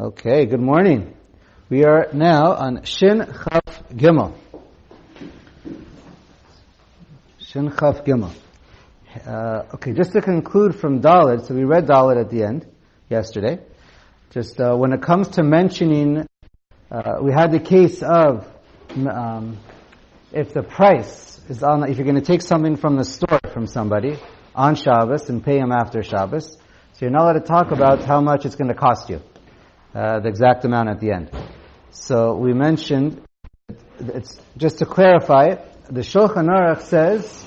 Okay, good morning. We are now on Shin Chaf Gimel. Shin Chaf Gimel. Okay, just to conclude from Dalet, so we read Dalet at the end yesterday. Just when it comes to mentioning, we had the case of if the price is on, if you're going to take something from the store from somebody on Shabbos and pay him after Shabbos, so you're not allowed to talk about how much it's going to cost you. The exact amount at the end. So we mentioned, it's just to clarify, the Shulchan Aruch says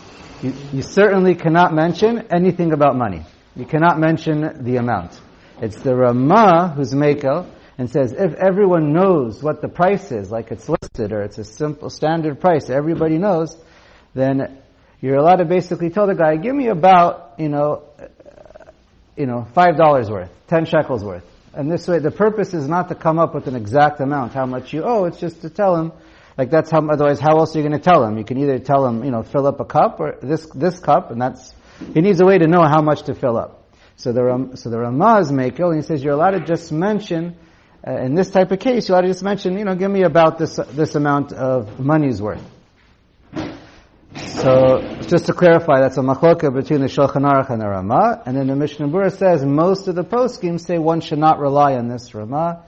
you certainly cannot mention anything about money. You cannot mention the amount. It's the Ramah who's Mekel and says if everyone knows what the price is, like it's listed or it's a simple standard price, everybody knows, then you're allowed to basically tell the guy, give me about, $5 worth, 10 shekels worth. And this way, the purpose is not to come up with an exact amount, how much you owe. It's just to tell him, like that's how, otherwise how else are you going to tell him? You can either tell him, fill up a cup or this cup, and he needs a way to know how much to fill up. So the Ramah is Mekel, and he says you're allowed to just mention, in this type of case, you're allowed to just mention, give me about this amount of money's worth. So, just to clarify, that's a machloka between the Shulchan Aruch and the Ramah, and then the Mishnah Berurah says most of the poskim say one should not rely on this Ramah.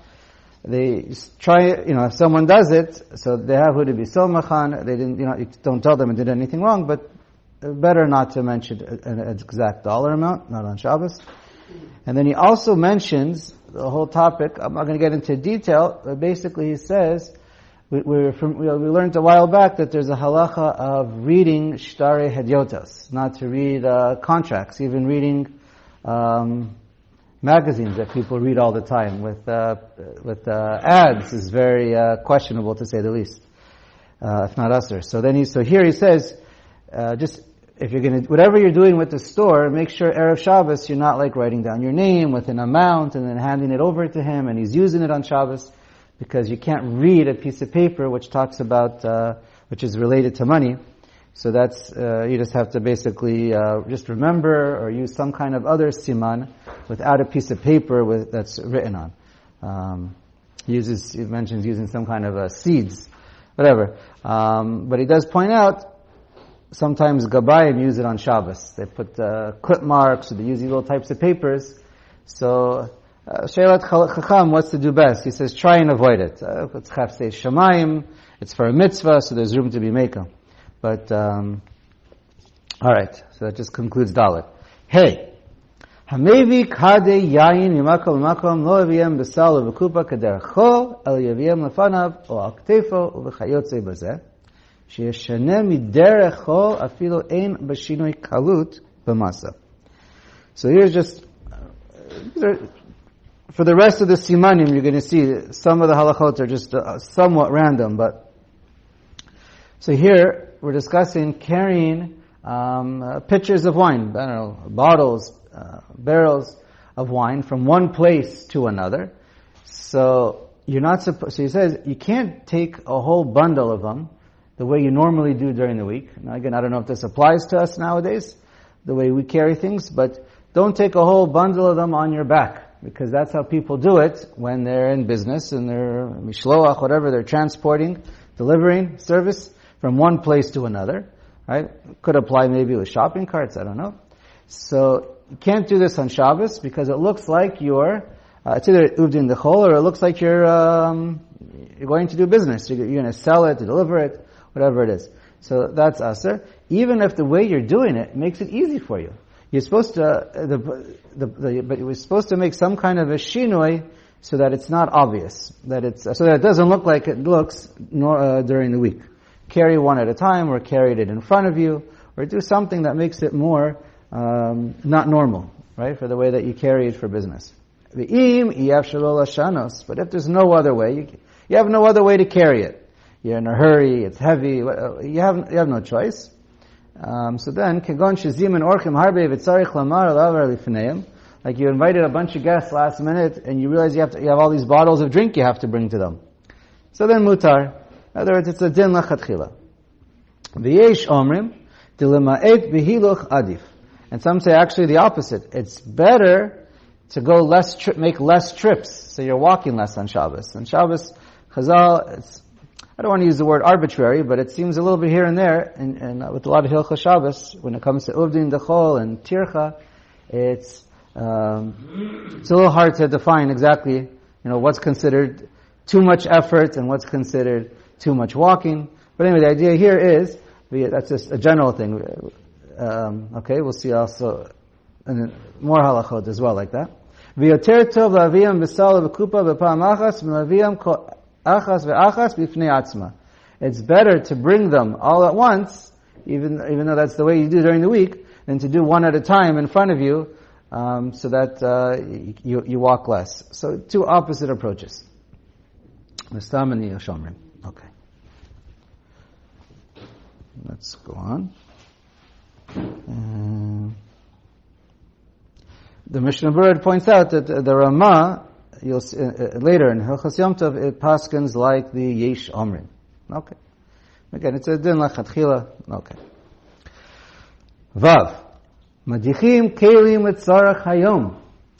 They try, if someone does it, so they have who to be somachan, they didn't, you don't tell them it did anything wrong, but better not to mention an exact dollar amount, not on Shabbos. And then he also mentions the whole topic, I'm not going to get into detail, but basically he says, we learned a while back that there's a halacha of reading shtare hedyotos, not to read contracts, even reading magazines that people read all the time with ads is very questionable to say the least, if not usher. So here he says, just if you're going to whatever you're doing with the store, make sure erev Shabbos you're not like writing down your name with an amount and then handing it over to him and he's using it on Shabbos. Because you can't read a piece of paper which talks about, which is related to money. So that's, you just have to basically, just remember or use some kind of other siman without a piece of paper that's written on. He mentions using some kind of seeds, whatever. But he does point out, sometimes Gabayim use it on Shabbos. They put, clip marks or they use these little types of papers. So, Sheilat Chacham, what's to do best? He says, try and avoid it. It's Chafsei Shamayim, it's for a mitzvah, so there's room to be Mekel. But, alright, so that just concludes Dalet. Hey! Hamevi kade yayin mimakom makom lo aviyem besal v'kupa kadercho el yaviyem lefanav o aktefo v'chayotze bazeh sheyeshane miderecho afilo ein b'shinoi kalut b'masa. So here's just, for the rest of the simanim, you're going to see some of the halachot are just somewhat random, but so here we're discussing carrying pitchers of wine, I don't know, bottles, barrels of wine from one place to another. So you're not supposed. So he says you can't take a whole bundle of them the way you normally do during the week. Now again, I don't know if this applies to us nowadays, the way we carry things, but don't take a whole bundle of them on your back. Because that's how people do it when they're in business and they're mishloach, whatever, they're transporting, delivering service from one place to another, right? Could apply maybe with shopping carts, I don't know. So, you can't do this on Shabbos because it looks like it's either uvdin dechol or it looks like you're going to do business. You're going to sell it, to deliver it, whatever it is. So that's aser. Even if the way you're doing it makes it easy for you. You're supposed to, but we're supposed to make some kind of a shinoi so that it's not obvious, so that it doesn't look like it looks during the week. Carry one at a time, or carry it in front of you, or do something that makes it more not normal, right? For the way that you carry it for business. But if there's no other way, you have no other way to carry it. You're in a hurry, it's heavy, you have no choice. So then, kegon shezim and orchim harbe v'tzarich lamar alavar lifneim, like you invited a bunch of guests last minute, and you realize you have all these bottles of drink you have to bring to them. So then mutar. In other words, it's a din lachatchila. V'yesh omrim dilema'et v'hiluch adif, and some say actually the opposite. It's better to go make less trips, so you're walking less on Shabbos. And Shabbos, Chazal, I don't want to use the word arbitrary, but it seems a little bit here and there, and with a lot of Hilchos Shabbos, when it comes to Uvdin Dechol and Tircha, it's a little hard to define exactly, what's considered too much effort and what's considered too much walking. But anyway, the idea here is, that's just a general thing. Okay, we'll see also more halachot as well like that. V'yoter tov la'aviyam b'sal v'kupa b'pam achas v'la'aviyam achas ve'achas b'fnei atzma. It's better to bring them all at once, even though that's the way you do during the week, than to do one at a time in front of you, so that you walk less. So two opposite approaches. Mistam and Yashomrim. Okay. Let's go on. The Mishnah Berurah points out that the Ramah, you'll see, later in Hilchos Yom Tov, it paskins like the Yesh Omrim. Okay. Again, it's a din lachatchila. Okay. Vav. Madichim kelim et Orach Chaim.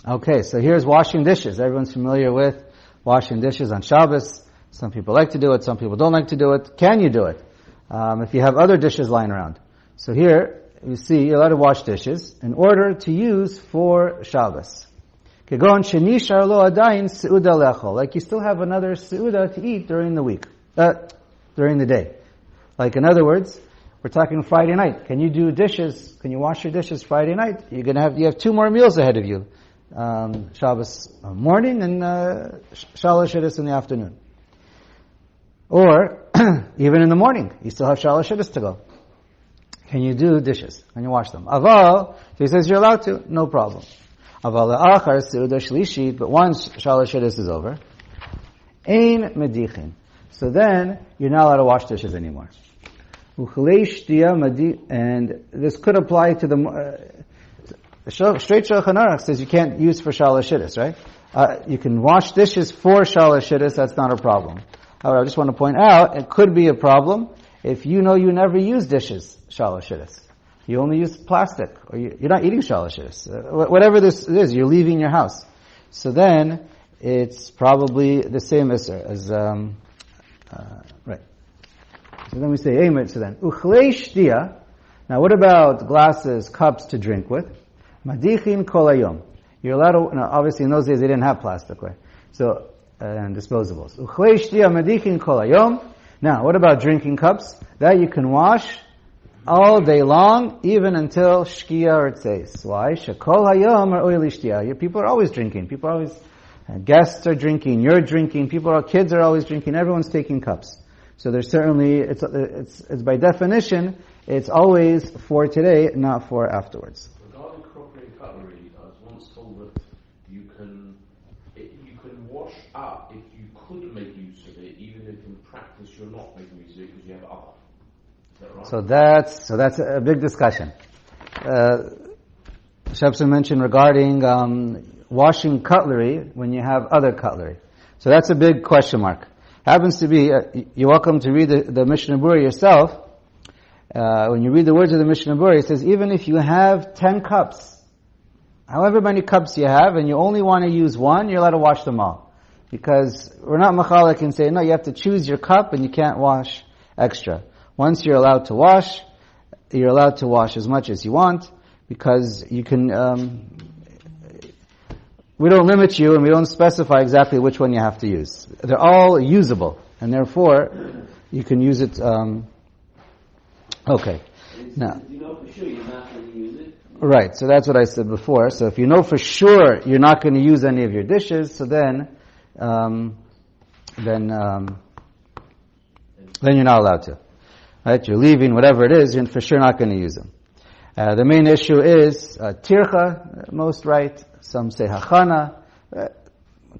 Okay, so here's washing dishes. Everyone's familiar with washing dishes on Shabbos. Some people like to do it, some people don't like to do it. Can you do it? If you have other dishes lying around. So here, you see, you're allowed to wash dishes in order to use for Shabbos. Like you still have another seuda to eat during the week, during the day. Like in other words, we're talking Friday night. Can you do dishes? Can you wash your dishes Friday night? You have 2 more meals ahead of you. Shabbos morning and Shalosh Shidduchos in the afternoon. Or, even in the morning, you still have Shalosh Shidduchos to go. Can you do dishes? Can you wash them? Aval, so he says you're allowed to, no problem. Aval le'achar seuda shlishit, but once Shalosh Shidduchos is over, ein medichin. So then, you're not allowed to wash dishes anymore. And this could apply to the straight Shulchan Aruch says you can't use for Shalosh Shidduchos, right? You can wash dishes for Shalosh Shidduchos, that's not a problem. However, I just want to point out, it could be a problem if you never use dishes, Shalosh Shidduchos. You only use plastic, or you're not eating Shalosh Shidduchos. Whatever this is, you're leaving your house. So then, it's probably the same as right. So then we say, Amen, so then, Uchlei shtia. Now what about glasses, cups to drink with? Madichin kol hayom. You're allowed to, now obviously in those days they didn't have plastic, right? So, and disposables. Uchlei shtia madichin kol hayom. Now, what about drinking cups? That you can wash all day long, even until shkia or tzeis. Why? Shekol hayom or oili shtia. People are always drinking. People are always, guests are drinking, you're drinking, kids are always drinking, everyone's taking cups. So there's certainly, it's by definition, it's always for today, not for afterwards. Regarding crockery and cutlery, I was once told that you can wash up if you could make use of it, even if in practice you're not making use of it because you have it up. Is that right? So that's a big discussion. Shepson mentioned regarding washing cutlery when you have other cutlery. So that's a big question mark. Happens to be, you're welcome to read the Mishnah Berurah yourself. When you read the words of the Mishnah Berurah, it says, even if you have 10 cups, however many cups you have, and you only want to use one, you're allowed to wash them all. Because we're not machalik and say, no, you have to choose your cup and you can't wash extra. Once you're allowed to wash as much as you want, because you can, we don't limit you and we don't specify exactly which one you have to use. They're all usable, and therefore, you can use it, okay. Now, you know for sure you're not going to use it. Right, so that's what I said before. So if you know for sure you're not going to use any of your dishes, so then you're not allowed to. Right? You're leaving, whatever it is, you're for sure not going to use them. The main issue is tircha, most right. Some say hachana,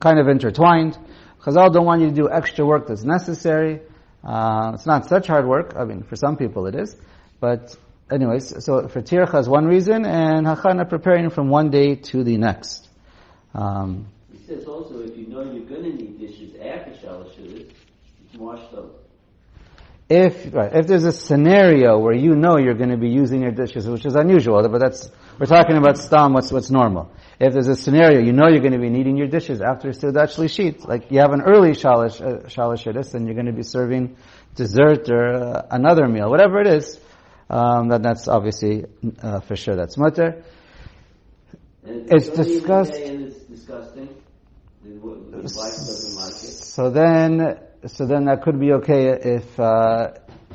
kind of intertwined. Chazal don't want you to do extra work that's necessary. It's not such hard work. I mean, for some people it is. But anyways, so for tircha is one reason, and hachana preparing from one day to the next. He says also if you know you're going to need dishes after Shalosh Shidduchos, you can wash those. if there's a scenario where you know you're going to be using your dishes, which is unusual, but we're talking about stam, what's normal. If there's a scenario, you know you're going to be needing your dishes after Seudat Shlishit, like you have an early Shalosh Shidduch, and you're going to be serving dessert or another meal, whatever it is, that's obviously, for sure, that's mutter. It's discussed. It's disgusting. The wife doesn't like it. So then that could be okay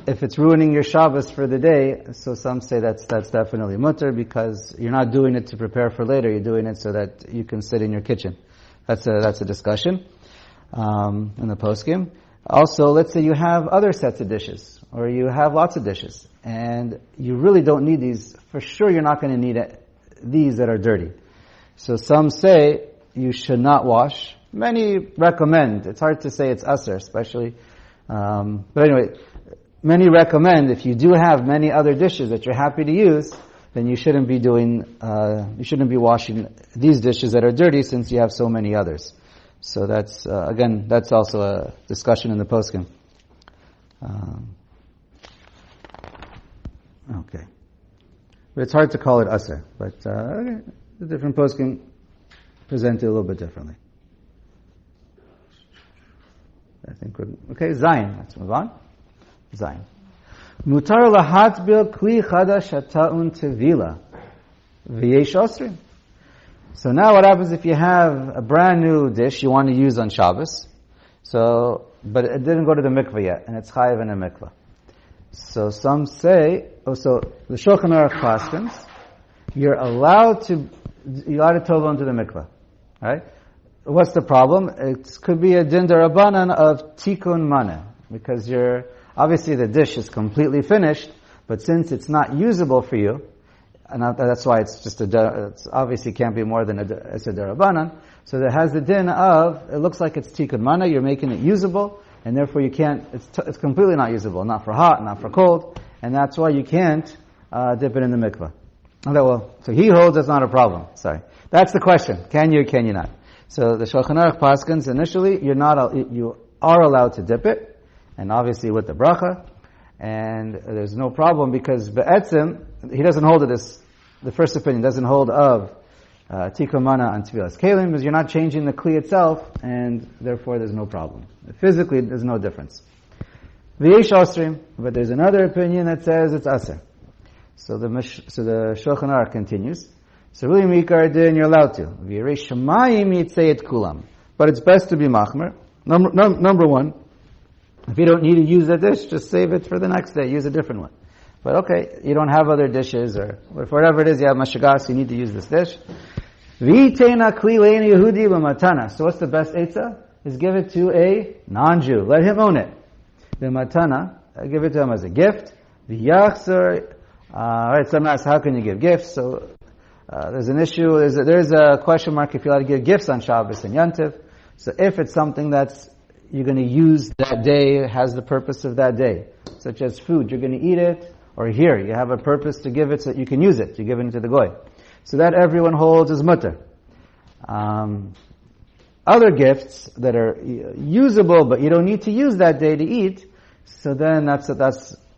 if it's ruining your Shabbos for the day. So some say that's definitely mutter because you're not doing it to prepare for later. You're doing it so that you can sit in your kitchen. That's a discussion in the poskim. Also, let's say you have other sets of dishes, or you have lots of dishes, and you really don't need these. For sure, you're not going to need these that are dirty. So some say you should not wash. Many recommend. It's hard to say it's usher, especially. But anyway, many recommend if you do have many other dishes that you're happy to use, then you shouldn't be be washing these dishes that are dirty since you have so many others. So that's also a discussion in the poskim. Okay. But it's hard to call it usher. But the different poskim present it a little bit differently. I think Zayin. Let's move on. Zayin. Mutar lahatbil kli chadash hata'un tevila v'yesh osrim. So now what happens if you have a brand new dish you want to use on Shabbos, but it didn't go to the mikvah yet, and it's chayiv in a mikvah. So some say, the Shulchan Aruch paskins, you're allowed to tova into the mikvah, right? What's the problem? It could be a din derabanan of tikkun maneh, because obviously the dish is completely finished, but since it's not usable for you, and that's why it's just it's obviously can't be more than it's a derabanan, so there has the din of, it looks like it's tikkun maneh, you're making it usable, and therefore you can't, it's completely not usable, not for hot, not for cold, and that's why you can't dip it in the mikvah. Okay, so he holds that's not a problem. Sorry. That's the question. Can you not? So the Shulchan Aruch paskins, initially, you are allowed to dip it, and obviously with the bracha, and there's no problem because be'etzim, he doesn't hold of this, the first opinion doesn't hold of tikkun maneh and tevilas kelim, because you're not changing the kli itself, and therefore there's no problem. Physically, there's no difference. V'yesh osrim, but there's another opinion that says it's aser. So the Shulchan Aruch continues. So really, mikar din, you're allowed to. V'yirei shamayim yitzei et kulam. But it's best to be machmer. Number one, if you don't need to use a dish, just save it for the next day. Use a different one. But okay, you don't have other dishes, or whatever it is, you have mashagas, you need to use this dish. V'yiteina kli le'en Yehudi b'matana. So what's the best eitzah? Is give it to a non-Jew. Let him own it. B'matana, give it to him as a gift. V'yachzer. Alright, some ask, how can you give gifts? So, there's an issue, there's a question mark if you're allowed to give gifts on Shabbos and Yantiv. So if it's something that's you're going to use that day, has the purpose of that day, such as food, you're going to eat it, or here, you have a purpose to give it so that you can use it, you give it to the goy. So that everyone holds as mutter. Other gifts that are usable, but you don't need to use that day to eat, so then that's a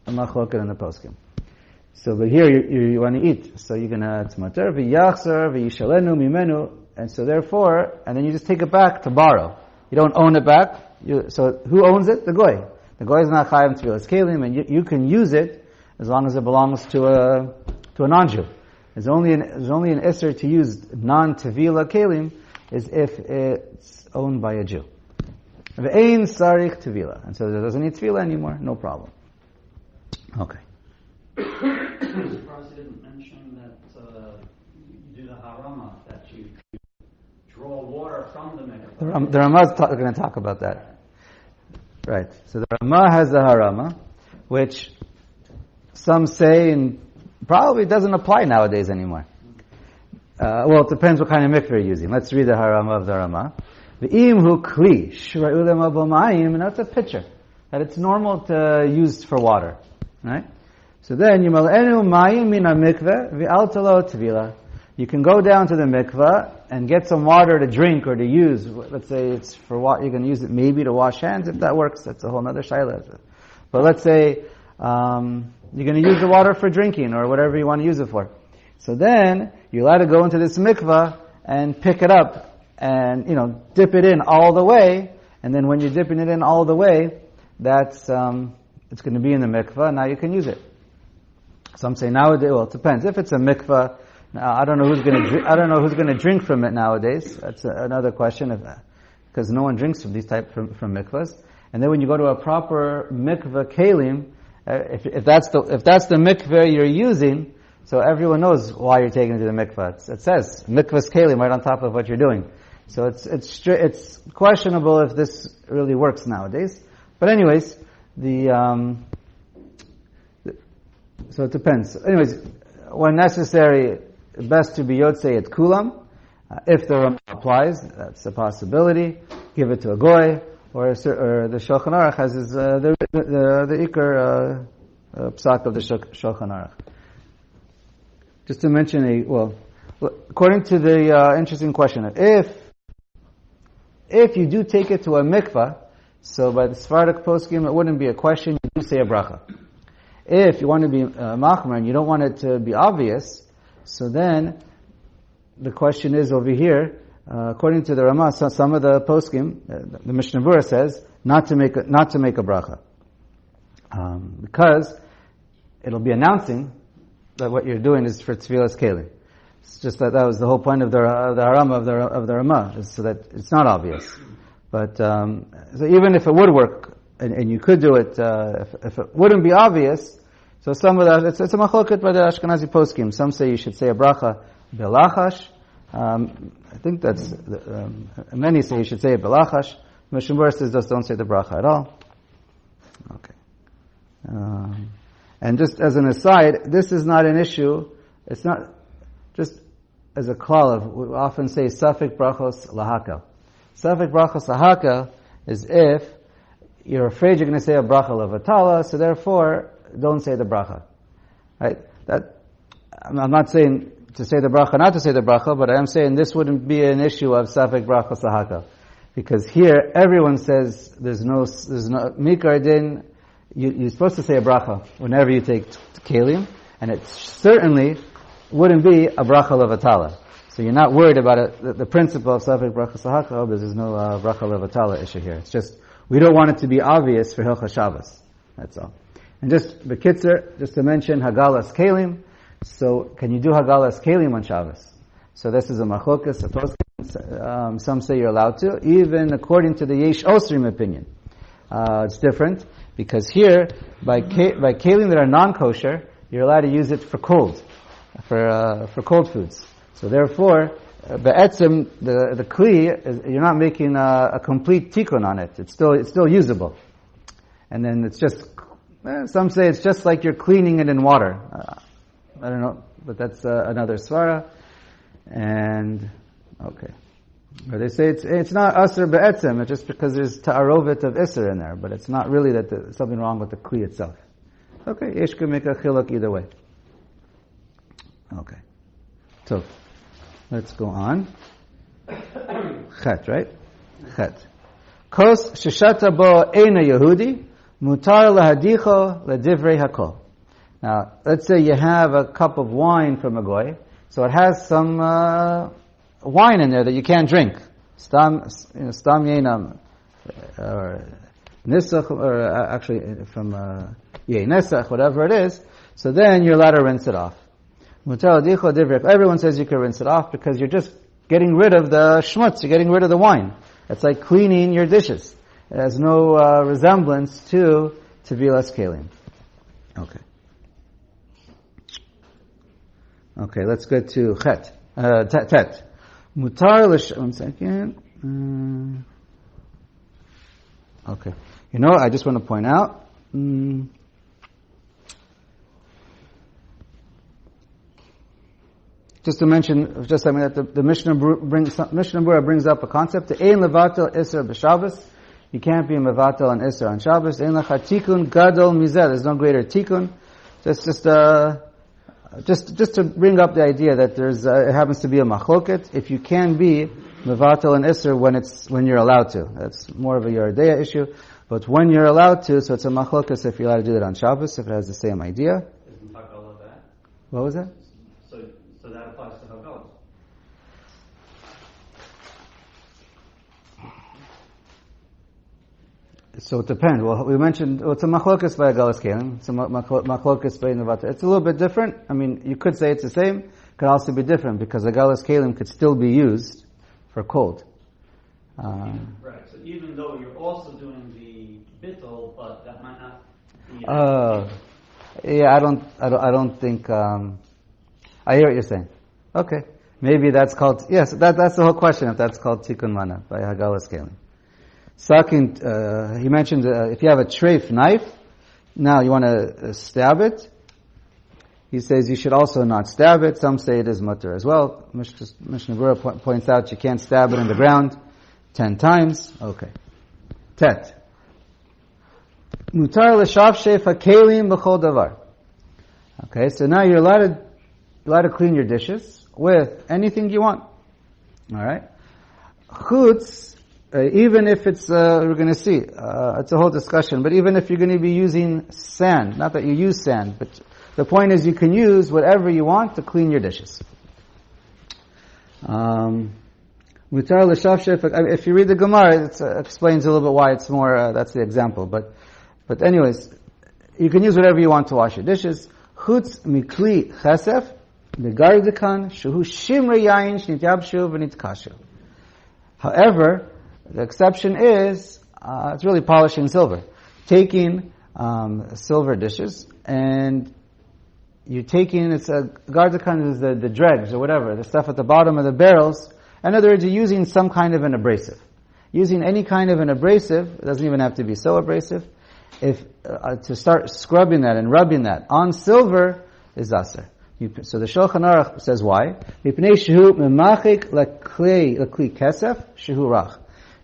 machloket in the poskim. So, but here you want to eat, so you're gonna, it's mater, v'yachzer, v'yishalenu mimenu, and so therefore, and then you just take it back to borrow. You don't own it back, so who owns it? The goy. The goy is not chayav tevilas kelim, and you can use it as long as it belongs to a non-Jew. There's only an isser to use non-tevila kelim is if it's owned by a Jew. V'ein sarich tevila, and so it doesn't need tevila anymore, no problem. Okay. I'm surprised you didn't mention that you do the harama, that you draw water from the mikvah. The Ramah is going to talk about that. Right. So the Ramah has the harama, which some say and probably doesn't apply nowadays anymore. It depends what kind of mikvah you're using. Let's read the harama of the Ramah. V'im hu kli shra'u lema b'mayim, and that's a pitcher that it's normal to use for water, right? So then, Yimal'enu mayim min ha-mikveh v'al talo tvila. You can go down to the mikveh and get some water to drink or to use. Let's say it's for what you can use it maybe to wash hands if that works. That's a whole other shayla. But let's say you're going to use the water for drinking or whatever you want to use it for. So then you're allowed to go into this mikvah and pick it up and dip it in all the way. And then when you're dipping it in all the way, that's it's going to be in the mikvah. Now you can use it. Some say nowadays. Well, it depends. If it's a mikvah, now I don't know who's going to drink from it nowadays. That's another question, because no one drinks from these type from mikvahs. And then when you go to a proper mikvah kalim, if that's the mikvah you're using, so everyone knows why you're taking it to the mikvah. It says mikvah's kalim right on top of what you're doing. So it's questionable if this really works nowadays. But anyways, so it depends. Anyways, when necessary, best to be yotzei et kulam. If the Ramah applies, that's a possibility. Give it to a goy, or the Shulchan Aruch has the ikar psak of the Shulchan Aruch. Just to mention according to the interesting question, if you do take it to a mikvah, so by the Sephardic poskim, it wouldn't be a question. You do say a bracha. If you want to be machmer and you don't want it to be obvious, so then the question is over here. According to the Ramah, some of the poskim, the Mishnah Berurah says not to make a bracha, because it'll be announcing that what you're doing is for tefillas kelim. It's just that was the whole point of the Ramah of the Ramah, is so that it's not obvious. But so even if it would work, and you could do it, if it wouldn't be obvious, so some of that, it's a machloket by the Ashkenazi poskim. Some say you should say a bracha belachash. I think that's, many say you should say it belachash. Mishnah Berurah says just don't say the bracha at all. Okay. And just as an aside, this is not an issue. It's not just as a klal. We often say safek brachos lahakel. Safek brachos lahakel is if you're afraid you're going to say a bracha levatala, so therefore don't say the bracha. Right? That I'm not saying to say the bracha, not to say the bracha, but I am saying this wouldn't be an issue of safek brachos lahakel, because here everyone says there's no mikar din. You're supposed to say a bracha whenever you take kelim, and it certainly wouldn't be a bracha levatala. So you're not worried about it. The principle of safek brachos lahakel, there's no bracha levatala issue here. It's just we don't want it to be obvious for Hilchas Shabbos. That's all. And just b'kitzer, just to mention Hagalas Kelim. So can you do Hagalas Kelim on Shabbos? So this is a machlokas. Some say you're allowed to, even according to the Yesh Osrim opinion. It's different, because here, by kelim that are non-kosher, you're allowed to use it for cold foods. So therefore, be'etzem, the kli, you're not making a complete tikkun on it. It's still usable. And then it's just, some say it's just like you're cleaning it in water. I don't know, but that's another svara. And, okay. Or they say it's not aser be'etzem, it's just because there's ta'arovet of iser in there, but it's not really that there's something wrong with the kli itself. Okay, yesh can make a chiluk either way. Okay. So, let's go on. Chet, right? Chet. Kos sheshata bo eina Yehudi, mutar lahadicho ledivrei hakol. Now, let's say you have a cup of wine from a goy, so it has some wine in there that you can't drink. Stam yenam, or nisach, or actually from nesach, whatever it is. So then you're allowed to rinse it off. Everyone says you can rinse it off because you're just getting rid of the shmutz, you're getting rid of the wine. It's like cleaning your dishes. It has no resemblance to tevilas kelim. Okay, let's go to chet. Tet. Mutar one second. Okay. I just want to point out. Just to mention, that the Mishnah Berurah brings up a concept. Ein levatel iser b'Shabbos. You can't be mevatel on iser on Shabbos. Ein lecha tikun gadol mizeh. There's no greater tikun. Just to bring up the idea that it happens to be a machloket. If you can be mevatel an isser when you're allowed to. That's more of a Yeridea issue. But when you're allowed to, so it's a machlokas if you're allowed to do that on Shabbos, if it has the same idea. Isn't Haggalah that? What was that? So that applies to Haggalah. So it depends. Well, we mentioned, it's a machlokas by Haggalas Kelim. It's a machlokas by Nevatel. It's a little bit different. I mean, you could say it's the same. It could also be different because Haggalas Kelim could still be used for cold. Right. So even though you're also doing the bittul, but that might not be. Yeah, I don't think. I hear what you're saying. Okay, maybe that's called. Yes, that's the whole question. If that's called tikkun mana by Haggalas Kelim. Second, he mentioned if you have a treif knife, now you want to stab it. He says you should also not stab it. Some say it is mutter as well. Mishnah Berurah points out you can't stab it in the ground 10 times. Okay. Tet. Mutar l'shavshef hakelim b'chol davar. Okay, so now you're allowed to clean your dishes with anything you want. Alright? Chutz, even if it's, we're going to see, it's a whole discussion, but even if you're going to be using sand, not that you use sand, but the point is you can use whatever you want to clean your dishes. If you read the Gemara, it explains a little bit why it's more, that's the example. But anyways, you can use whatever you want to wash your dishes. Chutz mikli chesef, begardikan, shehu shimra yayin, shnityabshu, v'nitkashu. However, the exception is, it's really polishing silver. Taking, silver dishes, and you're taking, it's a gardikan is the dregs or whatever, the stuff at the bottom of the barrels. In other words, you're using some kind of an abrasive. Using any kind of an abrasive, it doesn't even have to be so abrasive, to start scrubbing that and rubbing that on silver is aser. So the Shulchan Aruch says why?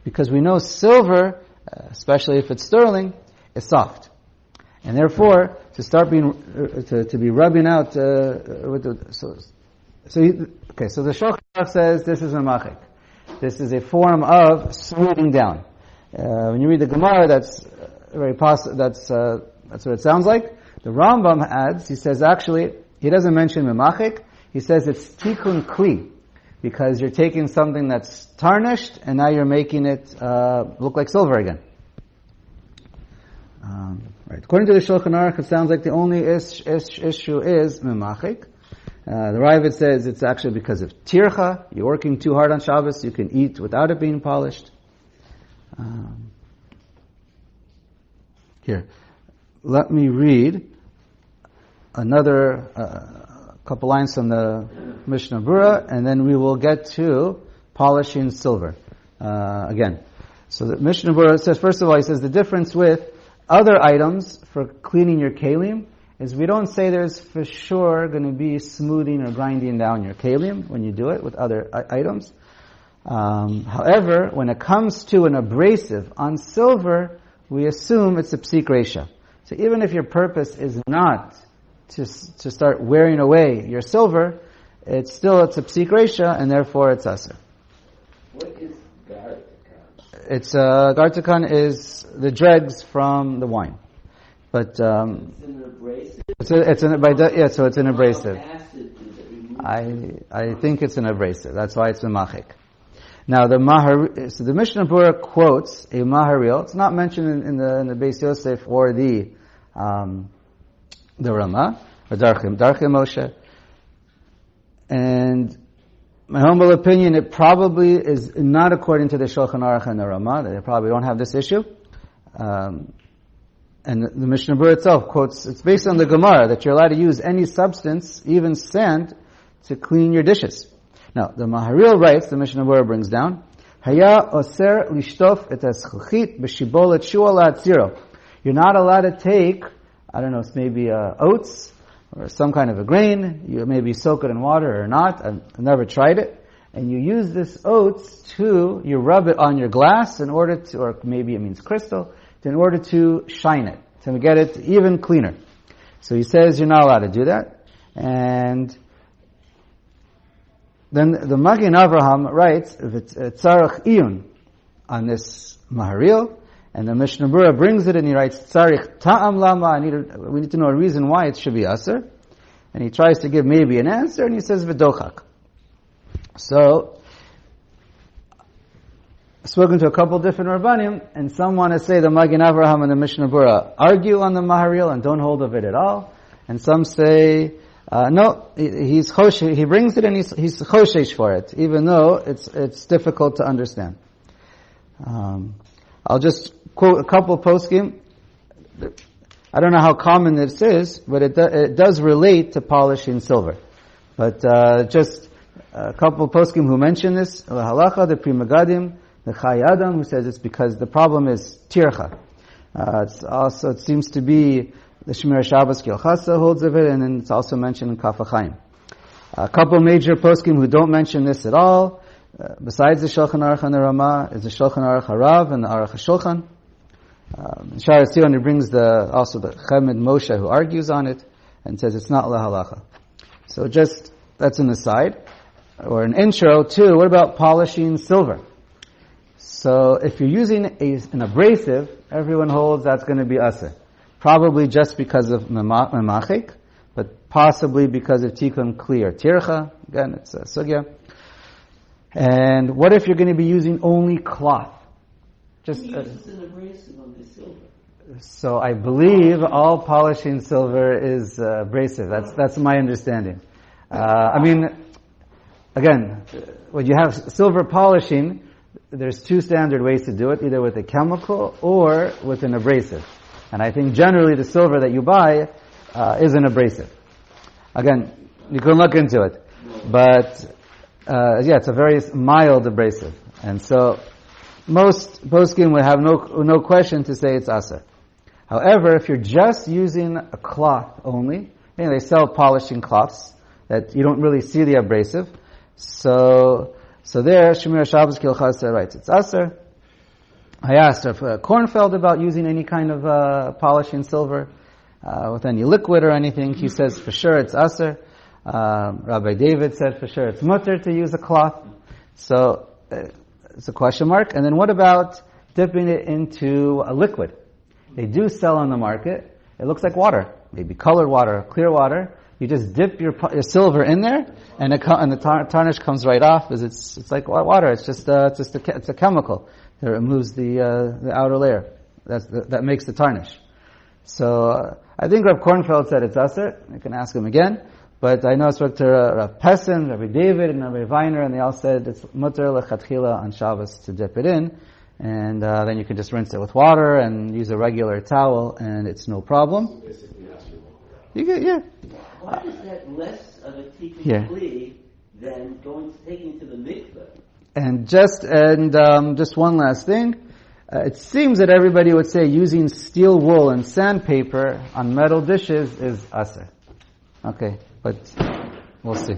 Because we know silver, especially if it's sterling, is soft. And therefore, to start being, to be rubbing out, with the, so the Shulchan Aruch says this is a machik. This is a form of smoothing down. When you read the Gemara, that's very possible, that's what it sounds like. The Rambam adds, he says actually, he doesn't mention memachik, he says it's tikkun kli, because you're taking something that's tarnished and now you're making it look like silver again. Right. According to the Shulchan Aruch, it sounds like the only issue is memachik. The Ravid says it's actually because of tircha. You're working too hard on Shabbos, you can eat without it being polished. Here, let me read another couple lines from the Mishnah Berurah, and then we will get to polishing silver again. So the Mishnah Berurah says, first of all, he says the difference with other items for cleaning your kalim is we don't say there's for sure going to be smoothing or grinding down your kalim when you do it with other items. However, when it comes to an abrasive on silver, we assume it's a psik resha. So even if your purpose is not to start wearing away your silver, it's a psik resha, and therefore it's aser. What is gartakan? It's gartakan is the dregs from the wine, but It's an abrasive. so it's an abrasive. Acid that removes I think it's an abrasive. That's why it's a machik. Now so the Mishnah Berurah quotes a maharil. It's not mentioned in the Beis Yosef or the Rama or Darchim Moshe. And my humble opinion, it probably is not according to the Shulchan Aruch and the Rama. They probably don't have this issue. And the Mishnah Berurah itself quotes, it's based on the Gemara that you're allowed to use any substance, even sand, to clean your dishes. Now, the Maharil writes, the Mishnah Berurah brings down, Haya oser lishtof et eschuchit b'shibolet shu'ala atziro. You're not allowed to take, I don't know, it's maybe oats, or some kind of a grain. You maybe soak it in water or not. I've never tried it. And you use this oats you rub it on your glass in order to, or maybe it means crystal, in order to shine it, to get it even cleaner. So he says you're not allowed to do that. And then the Magen Avraham writes, if it's tzarich iyun on this maharil, and the Mishnah Berurah brings it and he writes, tzarich ta'am lama, we need to know a reason why it should be aser. And he tries to give maybe an answer, and he says, v'dochak. So, I've spoken to a couple different Rabbanim, and some want to say the Magen Avraham and the Mishnah Berurah argue on the maharil and don't hold of it at all. And some say, no, he's choshesh, he brings it and he's choshesh for it, even though it's difficult to understand. I'll just quote a couple poskim. I don't know how common this is, but it does relate to polishing silver. But just a couple poskim who mention this, the halacha, the Pri Megadim, the Chai Adam, who says it's because the problem is tircha. It seems to be the Shemir Shabbos Kilchasa holds of it, and then it's also mentioned in Orach Chaim. A couple major poskim who don't mention this at all, besides the Shulchan Aruch and the Ramah, is the Shulchan Aruch Harav and the Orach Shulchan. Shara Tzion, he brings also the Chemid Moshe who argues on it and says it's not lahalacha. So that's an aside, or an intro to, what about polishing silver? So if you're using an abrasive, everyone holds that's going to be aseh. Probably just because of memachik, but possibly because of tikkun kli or tircha. Again, it's a sugya. And what if you're going to be using only cloth? Just an abrasive on the silver. So I believe all polishing silver is abrasive. That's my understanding. I mean, again, when you have silver polishing, there's two standard ways to do it, either with a chemical or with an abrasive. And I think generally the silver that you buy is an abrasive. Again, you can look into it. But, it's a very mild abrasive. And so, most poskim would have no question to say it's aser. However, if you're just using a cloth only, they sell polishing cloths that you don't really see the abrasive. So there, Shemir Shabbos Kilchasa writes, it's aser. I asked Kornfeld about using any kind of polishing silver with any liquid or anything. He says for sure it's aser. Rabbi David said for sure it's mutter to use a cloth. So it's a question mark. And then what about dipping it into a liquid? They do sell on the market. It looks like water, maybe colored water, clear water. You just dip your silver in there, and the tarnish comes right off. It's like water. It's just a chemical. It removes the outer layer. That makes the tarnish. So I think Rav Kornfeld said it's aser. You can ask him again. But I know I spoke to Rav Pessin, Rabbi David, and Rabbi Weiner, and they all said it's mutter lechatchila on Shabbos to dip it in, and then you can just rinse it with water and use a regular towel, and it's no problem. You get, yeah. Why is that less of a tikkun kli than taking to the mikveh? And just one last thing. It seems that everybody would say using steel wool and sandpaper on metal dishes is aser. Okay, but we'll see.